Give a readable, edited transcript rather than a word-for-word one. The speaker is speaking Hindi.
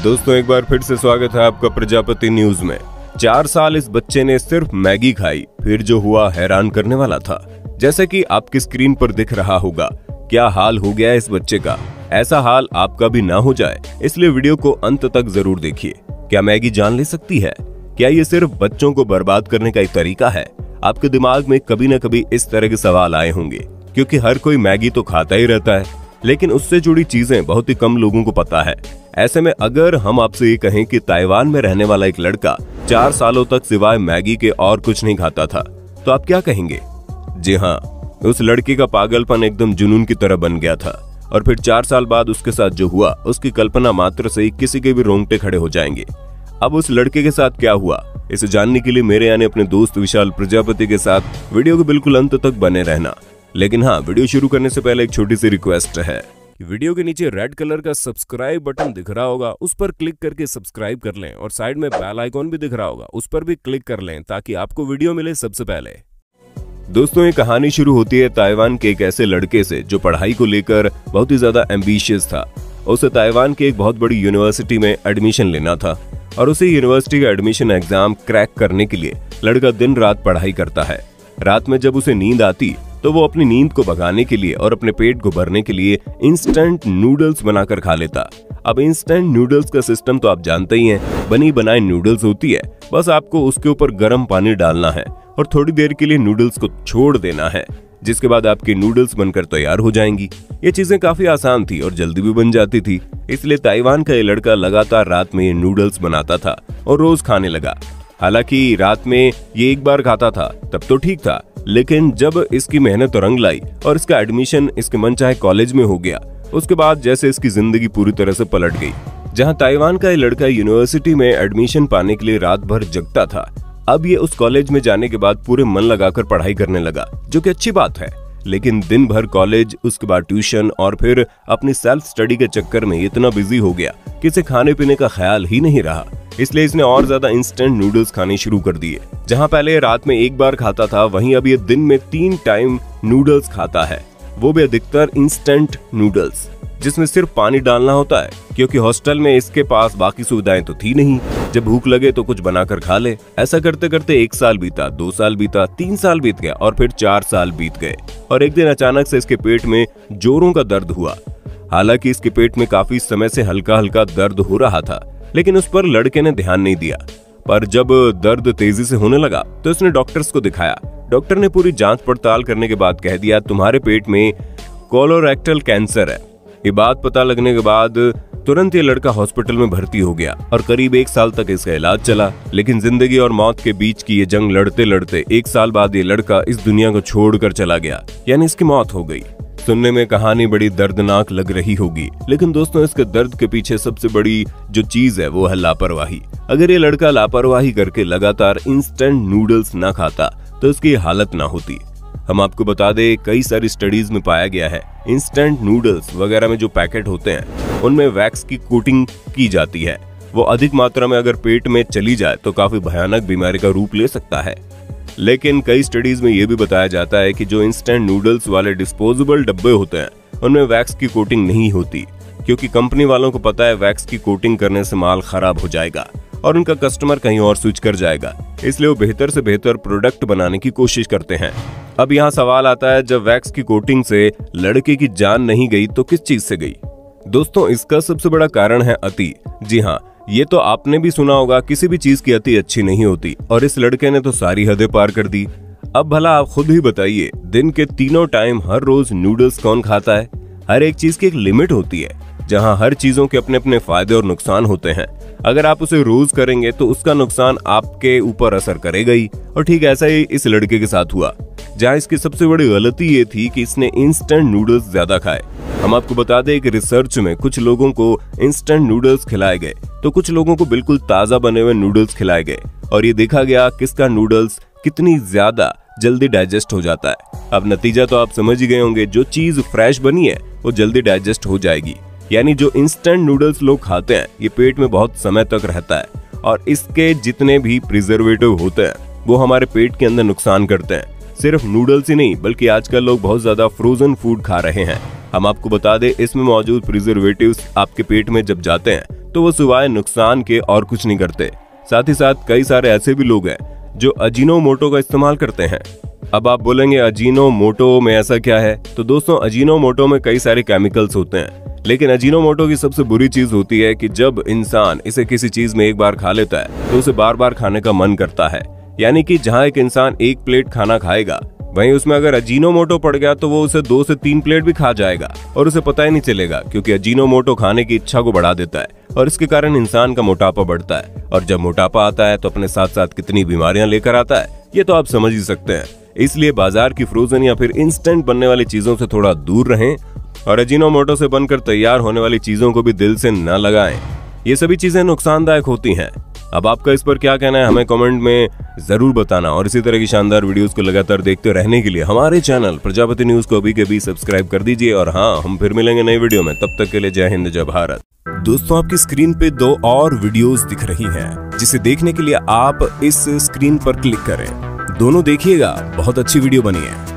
दोस्तों एक बार फिर से स्वागत है आपका प्रजापति न्यूज में। 4 साल इस बच्चे ने सिर्फ मैगी खाई, फिर जो हुआ हैरान करने वाला था। जैसे कि आपकी स्क्रीन पर दिख रहा होगा, क्या हाल हो गया इस बच्चे का। ऐसा हाल आपका भी ना हो जाए, इसलिए वीडियो को अंत तक जरूर देखिए। क्या मैगी जान ले सकती है? क्या ये सिर्फ बच्चों को बर्बाद करने का एक तरीका है? आपके दिमाग में कभी न कभी इस तरह के सवाल आए होंगे, क्योंकि हर कोई मैगी तो खाता ही रहता है, लेकिन उससे जुड़ी चीजें बहुत ही कम लोगों को पता है। ऐसे में अगर हम आपसे ये कहें कि ताइवान में रहने वाला एक लड़का 4 सालों तक सिवाय मैगी के और कुछ नहीं खाता था, तो आप क्या कहेंगे? जी हाँ, उस लड़के का पागलपन एकदम जुनून की तरह बन गया था। और फिर 4 साल बाद उसके साथ जो हुआ, उसकी कल्पना मात्र से ही किसी के भी रोंगटे खड़े हो जाएंगे। अब उस लड़के के साथ क्या हुआ, इसे जानने के लिए मेरे यानी अपने दोस्त विशाल प्रजापति के साथ वीडियो को बिल्कुल अंत तक बने रहना। लेकिन हाँ, वीडियो शुरू करने से पहले एक छोटी सी रिक्वेस्ट है। वीडियो के नीचे रेड कलर का सब्सक्राइब बटन दिख रहा होगा, उस पर क्लिक करके सब्सक्राइब कर लें, और साइड में बेल आइकॉन भी दिख रहा होगा, उस पर भी क्लिक कर लें ताकि आपको वीडियो मिले सबसे पहले। दोस्तों ये कहानी शुरू होती है ताइवान के एक ऐसे लड़के से जो पढ़ाई को लेकर बहुत ही ज्यादा एम्बिशियस था। उसे ताइवान के एक बहुत बड़ी यूनिवर्सिटी में एडमिशन लेना था, और उसी यूनिवर्सिटी का एडमिशन एग्जाम क्रैक करने के लिए लड़का दिन रात पढ़ाई करता है। रात में जब उसे नींद आती तो वो अपनी नींद को भगाने के लिए और अपने पेट को भरने के लिए इंस्टेंट नूडल्स बनाकर खा लेता। अब इंस्टेंट नूडल्स का सिस्टम तो आप जानते ही हैं, बनी बनाई नूडल्स होती है, बस आपको उसके ऊपर गर्म पानी डालना है और थोड़ी देर के लिए नूडल्स को छोड़ देना है, जिसके बाद आपकी नूडल्स बनकर तैयार हो जाएंगी। ये चीजें काफी आसान थी और जल्दी भी बन जाती थी, इसलिए ताइवान का ये लड़का लगातार रात में ये नूडल्स बनाता था और रोज खाने लगा। हालांकि रात में ये एक बार खाता था तब तो ठीक था, लेकिन जब इसकी मेहनत रंग लाई और इसका एडमिशन इसके मनचाहे कॉलेज में हो गया, उसके बाद जैसे इसकी जिंदगी पूरी तरह से पलट गई। जहां ताइवान का ये लड़का यूनिवर्सिटी में एडमिशन पाने के लिए रात भर जगता था, अब ये उस कॉलेज में जाने के बाद पूरे मन लगाकर पढ़ाई करने लगा, जो कि अच्छी बात है। लेकिन दिन भर कॉलेज, उसके बाद ट्यूशन और फिर अपनी सेल्फ स्टडी के चक्कर में इतना बिजी हो गया कि इसे खाने पीने का ख्याल ही नहीं रहा। इसलिए इसने और ज्यादा इंस्टेंट नूडल्स खाने शुरू कर दिए। जहां पहले रात में एक बार खाता था, वहीं अब ये दिन में 3 टाइम नूडल्स खाता है, वो भी अधिकतर इंस्टेंट नूडल्स, जिसमें सिर्फ पानी डालना होता है, क्योंकि हॉस्टल में इसके पास बाकी सुविधाएं तो थी नहीं। जब भूख लगे तो कुछ बनाकर खा ले। ऐसा करते करते 1 साल बीता, 2 साल बीता, 3 साल बीत गया और फिर 4 साल बीत गए। और एक दिन अचानक से इसके पेट में जोरों का दर्द हुआ। हालांकि इसके पेट में काफी समय से हल्का हल्का दर्द हो रहा था, लेकिन उस पर लड़के ने ध्यान नहीं दिया। पर जब दर्द तेजी से होने लगा तो इसने डॉक्टर्स को दिखाया। डॉक्टर ने पूरी जांच पड़ताल करने के बाद कह दिया, तुम्हारे पेट में कोलोरेक्टल कैंसर है। ये बात पता लगने के बाद तुरंत ये लड़का हॉस्पिटल में भर्ती हो गया और करीब 1 साल तक इसका इलाज चला। लेकिन जिंदगी और मौत के बीच की ये जंग लड़ते लड़ते 1 साल बाद ये लड़का इस दुनिया को छोड़कर चला गया, यानी इसकी मौत हो गई। सुनने में कहानी बड़ी दर्दनाक लग रही होगी, लेकिन दोस्तों इसके दर्द के पीछे सबसे बड़ी जो चीज है वो है लापरवाही। अगर ये लड़का लापरवाही करके लगातार इंस्टेंट नूडल्स ना खाता तो इसकी हालत ना होती। हम आपको बता दें, कई सारी स्टडीज में पाया गया है, इंस्टेंट नूडल्स वगैरह में जो पैकेट होते हैं उनमें वैक्स की कोटिंग की जाती है। वो अधिक मात्रा में अगर पेट में चली जाए तो काफी भयानक बीमारी का रूप ले सकता है। लेकिन कई स्टडीज में यह भी बताया जाता है कि जो इंस्टेंट नूडल्स वाले डिस्पोजेबल डब्बे होते हैं उनमें वैक्स की कोटिंग नहीं होती, क्योंकि कंपनी वालों को पता है वैक्स की कोटिंग करने से माल खराब हो जाएगा और उनका कस्टमर कहीं और स्विच कर जाएगा। इसलिए वो बेहतर से बेहतर प्रोडक्ट बनाने की कोशिश करते हैं। अब यहाँ सवाल आता है, जब वैक्स की कोटिंग से लड़के की जान नहीं गई तो किस चीज से गई? दोस्तों इसका सबसे बड़ा कारण है अति। जी हाँ, ये तो आपने भी सुना होगा, किसी भी चीज की अति अच्छी नहीं होती, और इस लड़के ने तो सारी हदें पार कर दी। अब भला आप खुद ही बताइए, दिन के 3 टाइम हर रोज नूडल्स कौन खाता है? हर एक चीज की एक लिमिट होती है, जहां हर चीजों के अपने अपने फायदे और नुकसान होते हैं। अगर आप उसे रोज करेंगे तो उसका नुकसान आपके ऊपर असर करेगा ही। और ठीक ऐसा ही इस लड़के के साथ हुआ, जहां इसकी सबसे बड़ी गलती ये थी कि इसने इंस्टेंट नूडल्स ज्यादा खाए। हम आपको बता दें कि रिसर्च में कुछ लोगों को इंस्टेंट नूडल्स खिलाए गए तो कुछ लोगों को बिल्कुल ताजा बने हुए नूडल्स खिलाए गए, और ये देखा गया किसका नूडल्स कितनी ज्यादा जल्दी डाइजेस्ट हो जाता है। अब नतीजा तो आप समझ ही गए होंगे, जो चीज फ्रेश बनी है वो जल्दी डाइजेस्ट हो जाएगी। यानी जो इंस्टेंट नूडल्स लोग खाते हैं ये पेट में बहुत समय तक रहता है, और इसके जितने भी प्रिजर्वेटिव होते हैं वो हमारे पेट के अंदर नुकसान करते हैं। सिर्फ नूडल्स ही नहीं, बल्कि आजकल लोग बहुत ज्यादा फ्रोजन फूड खा रहे हैं। हम आपको बता दें, इसमें मौजूद प्रिजर्वेटिव्स आपके पेट में जब जाते हैं तो वो सिवाय नुकसान के और कुछ नहीं करते। साथ ही साथ कई सारे ऐसे भी लोग हैं जो अजीनोमोटो का इस्तेमाल करते हैं। अब आप बोलेंगे अजीनोमोटो में ऐसा क्या है? तो दोस्तों, अजीनोमोटो में कई सारे केमिकल्स होते हैं, लेकिन अजीनोमोटो की सबसे बुरी चीज होती है कि जब इंसान इसे किसी चीज में एक बार खा लेता है तो उसे बार बार खाने का मन करता है। यानी कि जहां एक इंसान एक प्लेट खाना खाएगा, वहीं उसमें अगर अजीनोमोटो पड़ गया तो वो उसे 2 से 3 प्लेट भी खा जाएगा और उसे पता ही नहीं चलेगा, क्योंकि अजीनोमोटो खाने की इच्छा को बढ़ा देता है और इसके कारण इंसान का मोटापा बढ़ता है। और जब मोटापा आता है तो अपने साथ साथ कितनी बीमारियां लेकर आता है, ये तो आप समझ ही सकते हैं। इसलिए बाजार की फ्रोजन या फिर इंस्टेंट बनने वाली चीजों से थोड़ा दूर रहें और अजीनोमोटो से बनकर तैयार होने वाली चीजों को भी दिल से न लगाएं। ये सभी चीजें नुकसानदायक होती हैं। अब आपका इस पर क्या कहना है, हमें कमेंट में जरूर बताना। और इसी तरह की शानदार वीडियोस को लगातार देखते रहने के लिए हमारे चैनल प्रजापति न्यूज को अभी के भी सब्सक्राइब कर दीजिए। और हाँ, हम फिर मिलेंगे नई वीडियो में, तब तक के लिए जय हिंद, जय भारत। दोस्तों, आपकी स्क्रीन पे 2 और वीडियोस दिख रही हैं, जिसे देखने के लिए आप इस स्क्रीन पर क्लिक करें। दोनों देखिएगा, बहुत अच्छी वीडियो बनी है।